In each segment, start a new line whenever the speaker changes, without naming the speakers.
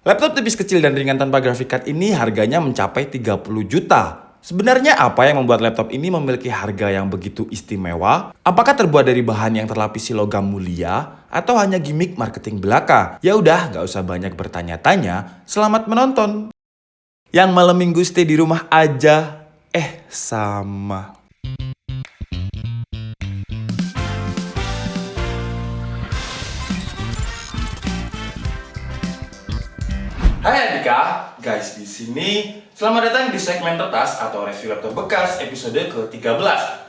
Laptop tipis kecil dan ringan tanpa graphic card ini harganya mencapai 30 juta. Sebenarnya apa yang membuat laptop ini memiliki harga yang begitu istimewa? Apakah terbuat dari bahan yang terlapisi logam mulia? Atau hanya gimmick marketing belaka? Ya udah, nggak usah banyak bertanya-tanya. Selamat menonton. Yang malam minggu stay di rumah aja. Sama. Hai Adika, guys di sini. Selamat datang di segmen retas atau review laptop bekas episode ke-13.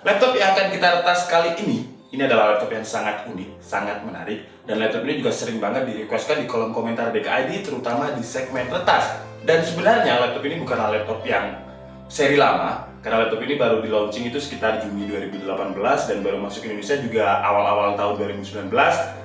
Laptop yang akan kita retas kali ini adalah laptop yang sangat unik, sangat menarik, dan laptop ini juga sering banget di-requestkan di kolom komentar DKID, terutama di segmen retas. Dan sebenarnya laptop ini bukanlah laptop yang seri lama, karena laptop ini baru di launching itu sekitar Juni 2018 dan baru masuk ke Indonesia juga awal-awal tahun 2019.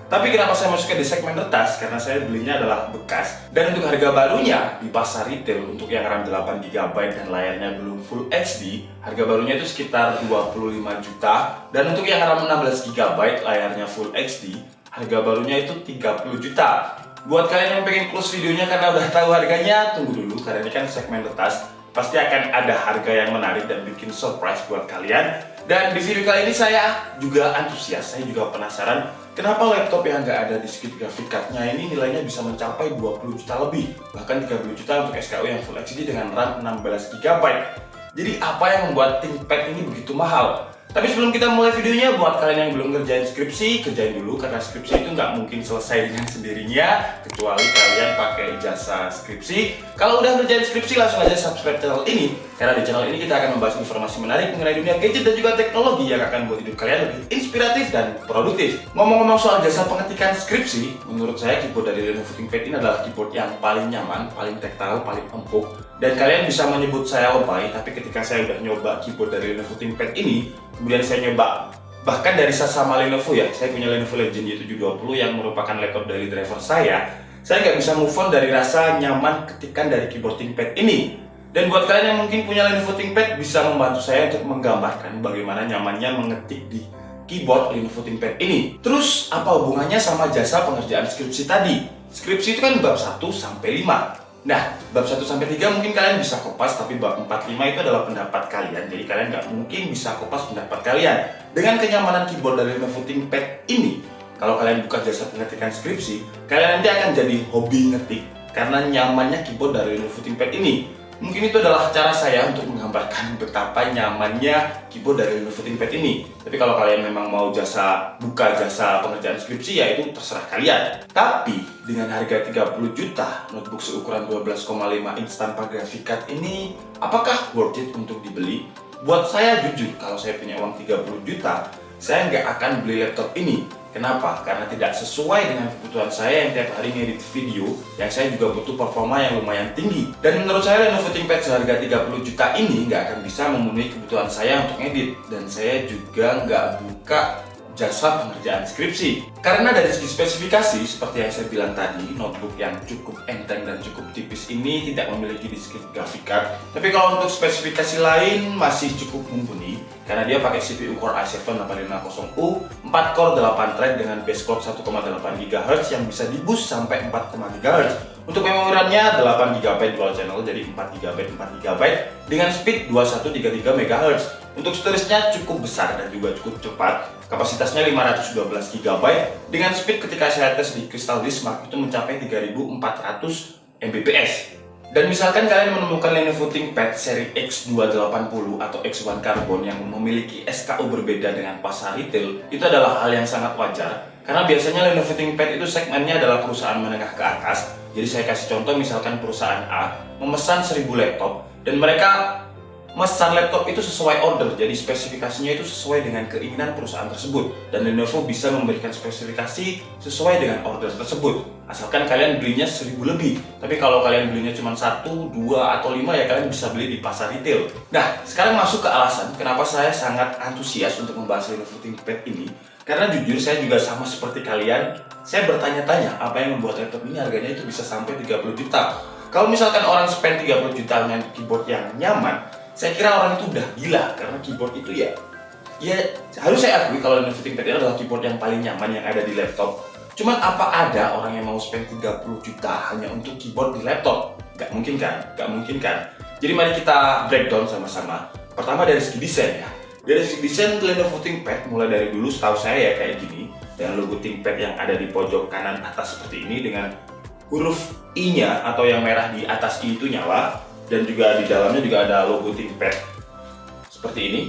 Tapi kenapa saya masukkan di segmen retas? Karena saya belinya adalah bekas. Dan untuk harga barunya di pasar retail untuk yang RAM 8GB dan layarnya belum Full HD, harga barunya itu sekitar 25 juta. Dan untuk yang RAM 16GB layarnya Full HD, harga barunya itu 30 juta. Buat kalian yang pengen close videonya karena udah tahu harganya, tunggu dulu karena ini kan segmen retas. Pasti akan ada harga yang menarik dan bikin surprise buat kalian. Dan di video kali ini saya juga antusias, saya juga penasaran kenapa laptop yang nggak ada diskit graphic card-nya ini nilainya bisa mencapai 20 juta lebih, bahkan 30 juta untuk SKU yang Full HD dengan RAM 16GB. Jadi apa yang membuat ThinkPad ini begitu mahal? Tapi sebelum kita mulai videonya, buat kalian yang belum ngerjain skripsi, kerjain dulu karena skripsi itu nggak mungkin selesai dengan sendirinya kecuali kalian pakai jasa skripsi. Kalau udah ngerjain skripsi, langsung aja subscribe channel ini karena di channel ini kita akan membahas informasi menarik mengenai dunia gadget dan juga teknologi yang akan buat hidup kalian lebih inspiratif dan produktif. Ngomong-ngomong soal jasa pengetikan skripsi, menurut saya keyboard dari Lenovo ThinkPad ini adalah keyboard yang paling nyaman, paling tactile, paling empuk. Dan kalian bisa menyebut saya lebay, tapi ketika saya udah nyoba keyboard dari Lenovo ThinkPad ini, kemudian saya nyoba bahkan dari sesama Lenovo ya, saya punya Lenovo Legion Y720 yang merupakan laptop dari driver saya nggak bisa move on dari rasa nyaman ketikan dari keyboard ThinkPad ini. Dan buat kalian yang mungkin punya Lenovo ThinkPad, bisa membantu saya untuk menggambarkan bagaimana nyamannya mengetik di keyboard Lenovo ThinkPad ini. Terus apa hubungannya sama jasa pengerjaan skripsi tadi? Skripsi itu kan bab 1 sampai 5. Nah, bab 1-3 mungkin kalian bisa kopas, tapi bab 4-5 itu adalah pendapat kalian. Jadi kalian nggak mungkin bisa kopas pendapat kalian. Dengan kenyamanan keyboard dari Lenovo ThinkPad ini, kalau kalian buka jasa pengetikan skripsi, kalian nanti akan jadi hobi ngetik karena nyamannya keyboard dari Lenovo ThinkPad ini. Mungkin itu adalah cara saya untuk menggambarkan betapa nyamannya keyboard dari Lenovo ThinkPad ini. Tapi kalau kalian memang mau buka jasa pengerjaan skripsi, ya itu terserah kalian. Tapi dengan harga 30 juta, notebook seukuran 12,5 inch tanpa graphic card ini, apakah worth it untuk dibeli? Buat saya jujur, kalau saya punya uang 30 juta, saya nggak akan beli laptop ini. Kenapa? Karena tidak sesuai dengan kebutuhan saya yang tiap hari ngedit video, yang saya juga butuh performa yang lumayan tinggi. Dan menurut saya Lenovo ThinkPad seharga 30 juta ini nggak akan bisa memenuhi kebutuhan saya untuk ngedit. Dan saya juga nggak buka jasa pengerjaan skripsi. Karena dari segi spesifikasi, seperti yang saya bilang tadi, notebook yang cukup enteng dan cukup tipis ini tidak memiliki disk graphic card. Tapi kalau untuk spesifikasi lain masih cukup mumpuni, karena dia pakai CPU Core i7-8550U, 4 core 8 thread dengan base clock 1,8 GHz yang bisa di-boost sampai 4 GHz. Untuk memori RAM-nya 8GB dual channel, jadi 4GB 4GB dengan speed 2133 MHz. Untuk storage-nya cukup besar dan juga cukup cepat. Kapasitasnya 512GB dengan speed ketika saya tes di Crystal Disk Mark itu mencapai 3400 Mbps. Dan misalkan kalian menemukan Lenovo ThinkPad seri X280 atau X1 Carbon yang memiliki SKU berbeda dengan pasar retail, itu adalah hal yang sangat wajar. Karena biasanya Lenovo ThinkPad itu segmennya adalah perusahaan menengah ke atas. Jadi saya kasih contoh, misalkan perusahaan A memesan 1000 laptop dan mereka memesan laptop itu sesuai order, jadi spesifikasinya itu sesuai dengan keinginan perusahaan tersebut. Dan Lenovo bisa memberikan spesifikasi sesuai dengan order tersebut. Asalkan kalian belinya 1000 lebih. Tapi kalau kalian belinya cuma 1, 2, atau 5 ya kalian bisa beli di pasar retail. Nah, sekarang masuk ke alasan kenapa saya sangat antusias untuk membahas Lenovo ThinkPad ini. Karena jujur saya juga sama seperti kalian, saya bertanya-tanya apa yang membuat laptop ini harganya itu bisa sampai 30 juta. Kalau misalkan orang spend 30 juta dengan keyboard yang nyaman, saya kira orang itu udah gila, karena keyboard itu ya harus saya akui kalau Lenovo ThinkPad ini adalah keyboard yang paling nyaman yang ada di laptop. Cuman apa ada orang yang mau spend 30 juta hanya untuk keyboard di laptop? Gak mungkin kan? Gak mungkin kan? Jadi mari kita breakdown sama-sama. Pertama dari segi desain ya. Dari segi desain Lenovo ThinkPad mulai dari dulu setahu saya ya kayak gini. Dengan logo ThinkPad yang ada di pojok kanan atas seperti ini dengan huruf I-nya atau yang merah di atas I itu nyala. Dan juga di dalamnya juga ada logo ThinkPad seperti ini.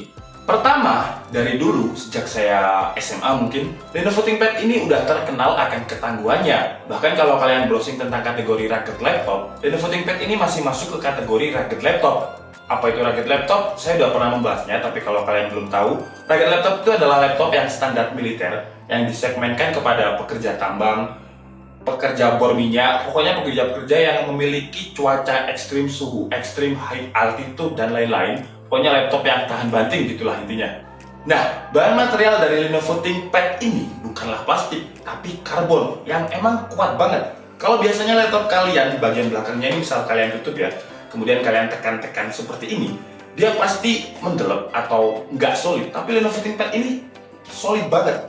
Pertama, dari dulu sejak saya SMA mungkin, Lenovo ThinkPad ini udah terkenal akan ketangguhannya. Bahkan kalau kalian browsing tentang kategori rugged laptop, Lenovo ThinkPad ini masih masuk ke kategori rugged laptop. Apa itu rugged laptop? Saya udah pernah membahasnya, tapi kalau kalian belum tahu, rugged laptop itu adalah laptop yang standar militer, yang disegmenkan kepada pekerja tambang, pekerja bor minyak, pokoknya pekerja-pekerja yang memiliki cuaca ekstrim, suhu ekstrim, high altitude, dan lain-lain. Pokoknya laptop yang tahan banting gitulah intinya. Nah, bahan material dari Lenovo ThinkPad ini bukanlah plastik, tapi karbon yang emang kuat banget. Kalau biasanya laptop kalian di bagian belakangnya ini misal kalian tutup ya, kemudian kalian tekan-tekan seperti ini, dia pasti mendelep atau nggak solid. Tapi Lenovo ThinkPad ini solid banget.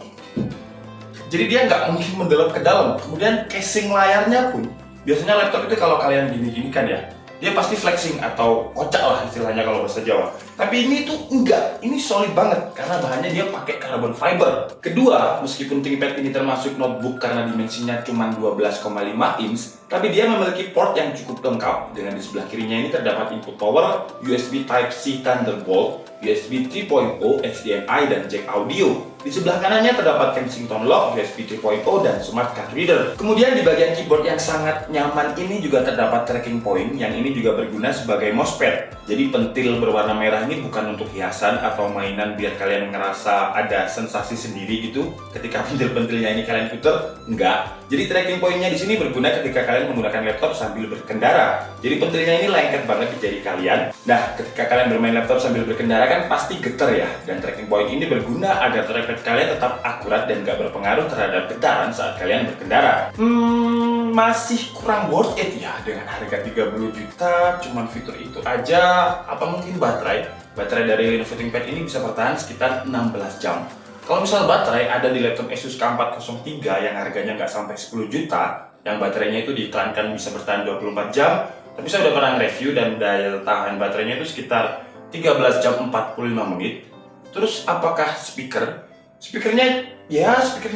Jadi dia nggak mungkin mendelep ke dalam. Kemudian casing layarnya pun, biasanya laptop itu kalau kalian gini-gini kan ya, dia pasti flexing atau kocak lah istilahnya kalau bahasa Jawa. Tapi ini tuh enggak, ini solid banget karena bahannya dia pakai carbon fiber. Kedua, meskipun ThinkPad ini termasuk notebook karena dimensinya cuma 12,5 inch, tapi dia memiliki port yang cukup lengkap. Dengan di sebelah kirinya ini terdapat input power, USB Type-C Thunderbolt, USB 3.0, HDMI, dan jack audio. Di sebelah kanannya terdapat Kensington Lock, USB 3.0, dan Smart Card Reader. Kemudian di bagian keyboard yang sangat nyaman ini juga terdapat tracking point, yang ini juga berguna sebagai mousepad. Jadi pentil berwarna merah ini bukan untuk hiasan atau mainan biar kalian ngerasa ada sensasi sendiri gitu ketika pentil-pentilnya ini kalian puter, enggak. Jadi tracking point-nya di sini berguna ketika kalian menggunakan laptop sambil berkendara. Jadi pentilnya ini lengket banget di jari kalian. Nah, ketika kalian bermain laptop sambil berkendara kan pasti getar ya. Dan tracking point ini berguna agar trackpad kalian tetap akurat dan gak berpengaruh terhadap getaran saat kalian berkendara. Masih kurang worth it ya dengan harga 30 juta, cuman fitur itu aja. Apa mungkin baterai? Baterai dari Lenovo ThinkPad ini bisa bertahan sekitar 16 jam. Kalau misal baterai ada di laptop Asus K403 yang harganya nggak sampai 10 juta, yang baterainya itu diiklankan bisa bertahan 24 jam, tapi saya udah pernah review dan daya tahan baterainya itu sekitar 13 jam 45 menit. Terus apakah speaker? Speakernya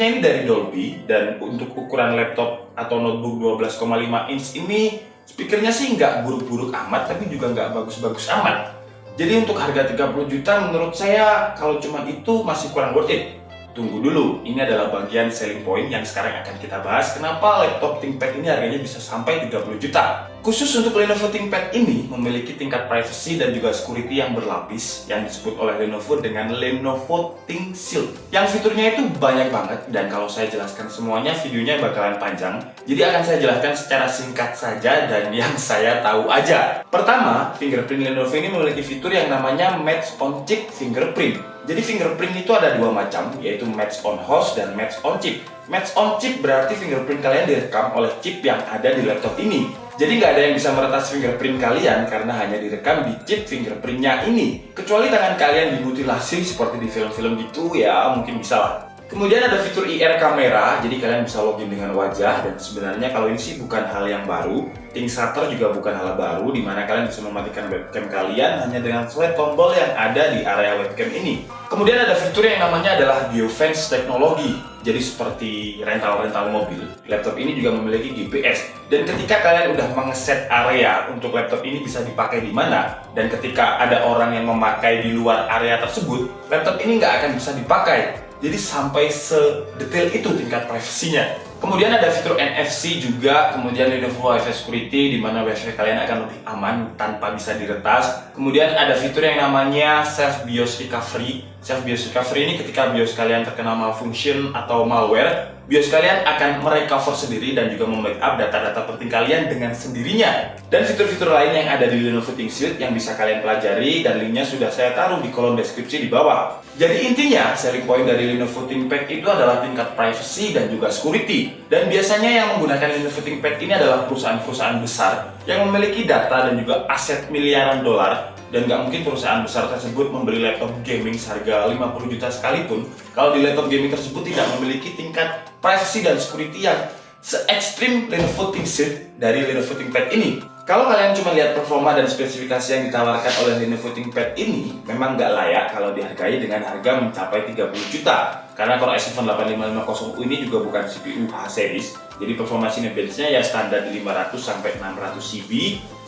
ini dari Dolby, dan untuk ukuran laptop atau notebook 12,5 inch ini speakernya sih nggak buruk-buruk amat, tapi juga nggak bagus-bagus amat. Jadi untuk harga 30 juta menurut saya kalau cuma itu masih kurang worth it. Tunggu dulu, ini adalah bagian selling point yang sekarang akan kita bahas. Kenapa laptop ThinkPad ini harganya bisa sampai 30 juta? Khusus untuk Lenovo ThinkPad ini memiliki tingkat privacy dan juga security yang berlapis yang disebut oleh Lenovo dengan Lenovo ThinkShield. Yang fiturnya itu banyak banget dan kalau saya jelaskan semuanya videonya bakalan panjang. Jadi akan saya jelaskan secara singkat saja dan yang saya tahu aja. Pertama, fingerprint Lenovo ini memiliki fitur yang namanya Match on Chip Fingerprint. Jadi fingerprint itu ada dua macam, yaitu Match on Host dan Match on Chip. Match on Chip berarti fingerprint kalian direkam oleh chip yang ada di laptop ini. Jadi nggak ada yang bisa meretas fingerprint kalian karena hanya direkam di chip fingerprintnya ini. Kecuali tangan kalian dimutilasi seperti di film-film gitu ya, mungkin bisa lah. Kemudian ada fitur IR kamera, jadi kalian bisa login dengan wajah, dan sebenarnya kalau ini sih bukan hal yang baru. Think Shutter juga bukan hal baru, dimana kalian bisa mematikan webcam kalian hanya dengan slide tombol yang ada di area webcam ini. Kemudian ada fitur yang namanya adalah Geofence Teknologi. Jadi seperti rental mobil, laptop ini juga memiliki GPS. Dan ketika kalian udah mengeset area untuk laptop ini bisa dipakai di mana, dan ketika ada orang yang memakai di luar area tersebut, laptop ini nggak akan bisa dipakai. Jadi sampai sedetail itu tingkat privasinya. Kemudian ada fitur NFC juga, kemudian Lenovo Wi-Fi Security di mana Wi-Fi kalian akan lebih aman tanpa bisa diretas. Kemudian ada fitur yang namanya Self BIOS Recovery. Self BIOS Recovery ini ketika BIOS kalian terkena malfunction atau malware, BIOS kalian akan merecover sendiri dan juga membackup data-data penting kalian dengan sendirinya. Dan fitur-fitur lain yang ada di Lenovo ThinkShield yang bisa kalian pelajari dan linknya sudah saya taruh di kolom deskripsi di bawah. Jadi intinya, selling point dari Lenovo ThinkPad itu adalah tingkat privacy dan juga security. Dan biasanya yang menggunakan Lenovo ThinkPad ini adalah perusahaan-perusahaan besar yang memiliki data dan juga aset miliaran dolar Dan nggak mungkin perusahaan besar tersebut membeli laptop gaming seharga 50 juta sekalipun kalau di laptop gaming tersebut tidak memiliki tingkat privacy dan security yang se-ekstrim Lenovo ThinkShare dari Lenovo ThinkPad ini. Kalau kalian cuma lihat performa dan spesifikasi yang ditawarkan oleh Lenovo ThinkPad ini, memang nggak layak kalau dihargai dengan harga mencapai 30 juta. Karena Core i7 8550U ini juga bukan CPU H-series, jadi performa Cinebench-nya ya standar di 500 sampai 600 CB.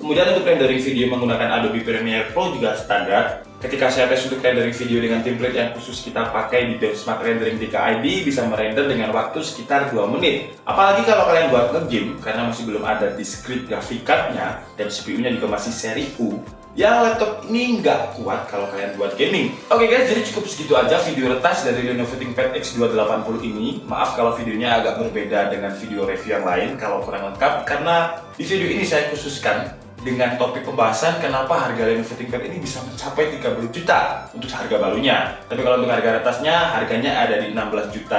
Kemudian untuk rendering video menggunakan Adobe Premiere Pro juga standar. Ketika saya tes untuk rendering video dengan template yang khusus kita pakai di Benchmark Rendering DKID, bisa merender dengan waktu sekitar 2 menit. Apalagi kalau kalian buat nge-game, karena masih belum ada discrete graphic card-nya dan CPU-nya juga masih seri U, ya laptop ini nggak kuat kalau kalian buat gaming. Oke guys, jadi cukup segitu aja video retas dari Lenovo ThinkPad X280 ini. Maaf kalau videonya agak berbeda dengan video review yang lain kalau kurang lengkap, karena di video ini saya khususkan dengan topik pembahasan kenapa harga Lenovo ThinkPad ini bisa mencapai 30 juta untuk harga barunya. Tapi kalau untuk harga retasnya, harganya ada di 16.250.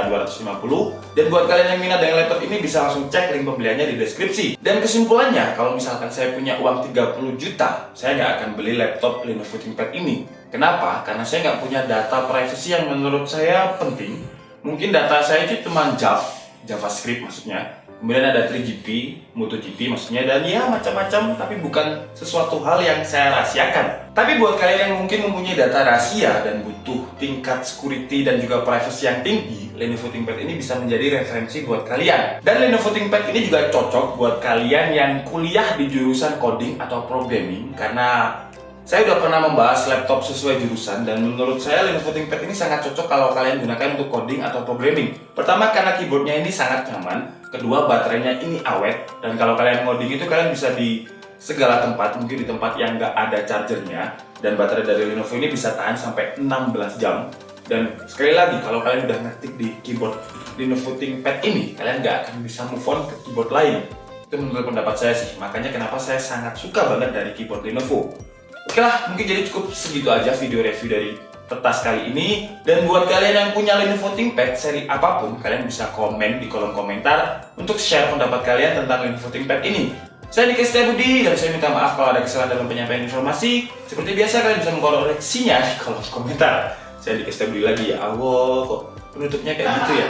Dan buat kalian yang minat dengan laptop ini bisa langsung cek link pembeliannya di deskripsi. Dan kesimpulannya, kalau misalkan saya punya uang 30 juta, saya nggak akan beli laptop Lenovo ThinkPad ini. Kenapa? Karena saya nggak punya data privacy yang menurut saya penting. Mungkin data saya itu cuma JavaScript maksudnya. Kemudian ada 3GP, MotoGP maksudnya, dan ya macam-macam, tapi bukan sesuatu hal yang saya rahasiakan. Tapi buat kalian yang mungkin mempunyai data rahasia dan butuh tingkat security dan juga privacy yang tinggi, Lenovo ThinkPad ini bisa menjadi referensi buat kalian. Dan Lenovo ThinkPad ini juga cocok buat kalian yang kuliah di jurusan coding atau programming, karena saya udah pernah membahas laptop sesuai jurusan dan menurut saya Lenovo ThinkPad ini sangat cocok kalau kalian gunakan untuk coding atau programming. Pertama, karena keyboardnya ini sangat nyaman. Kedua, baterainya ini awet. Dan kalau kalian ngoding itu kalian bisa di segala tempat, mungkin di tempat yang nggak ada chargernya. Dan baterai dari Lenovo ini bisa tahan sampai 16 jam. Dan sekali lagi, kalau kalian udah ngetik di keyboard Lenovo ThinkPad ini, kalian nggak akan bisa move on ke keyboard lain. Itu menurut pendapat saya sih. Makanya kenapa saya sangat suka banget dari keyboard Lenovo. Oke lah, mungkin jadi cukup segitu aja video review dari retas kali ini. Dan buat kalian yang punya Lenovo ThinkPad seri apapun, kalian bisa komen di kolom komentar untuk share pendapat kalian tentang Lenovo ThinkPad ini. Saya Diki Setiabudi dan saya minta maaf kalau ada kesalahan dalam penyampaian informasi. Seperti biasa kalian bisa mengkoreksinya di kolom komentar. Saya Diki Setiabudi lagi ya. Allah, kok penutupnya kayak gitu ya.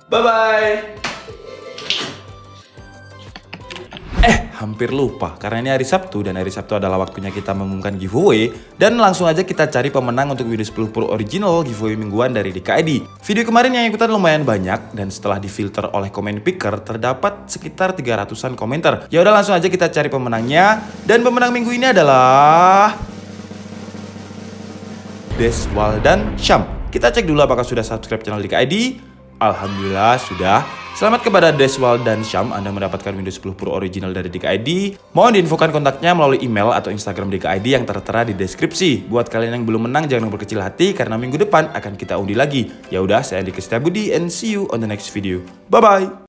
Bye bye.
Hampir lupa, karena ini hari Sabtu dan hari Sabtu adalah waktunya kita mengumumkan giveaway. Dan langsung aja kita cari pemenang untuk Windows 10 Pro Original giveaway mingguan dari DKID. Video kemarin yang ikutan lumayan banyak dan setelah difilter oleh comment picker terdapat sekitar 300-an komentar. Ya udah langsung aja kita cari pemenangnya. Dan pemenang minggu ini adalah Deswaldan Syam. Kita cek dulu apakah sudah subscribe channel DKID. Alhamdulillah sudah. Selamat kepada Deswaldan Syam, Anda mendapatkan Windows 10 Pro Original dari DKID. Mohon diinfokan kontaknya melalui email atau Instagram DKID yang tertera di deskripsi. Buat kalian yang belum menang jangan berkecil hati karena minggu depan akan kita undi lagi. Ya udah, saya Diki Setiabudi and see you on the next video. Bye bye.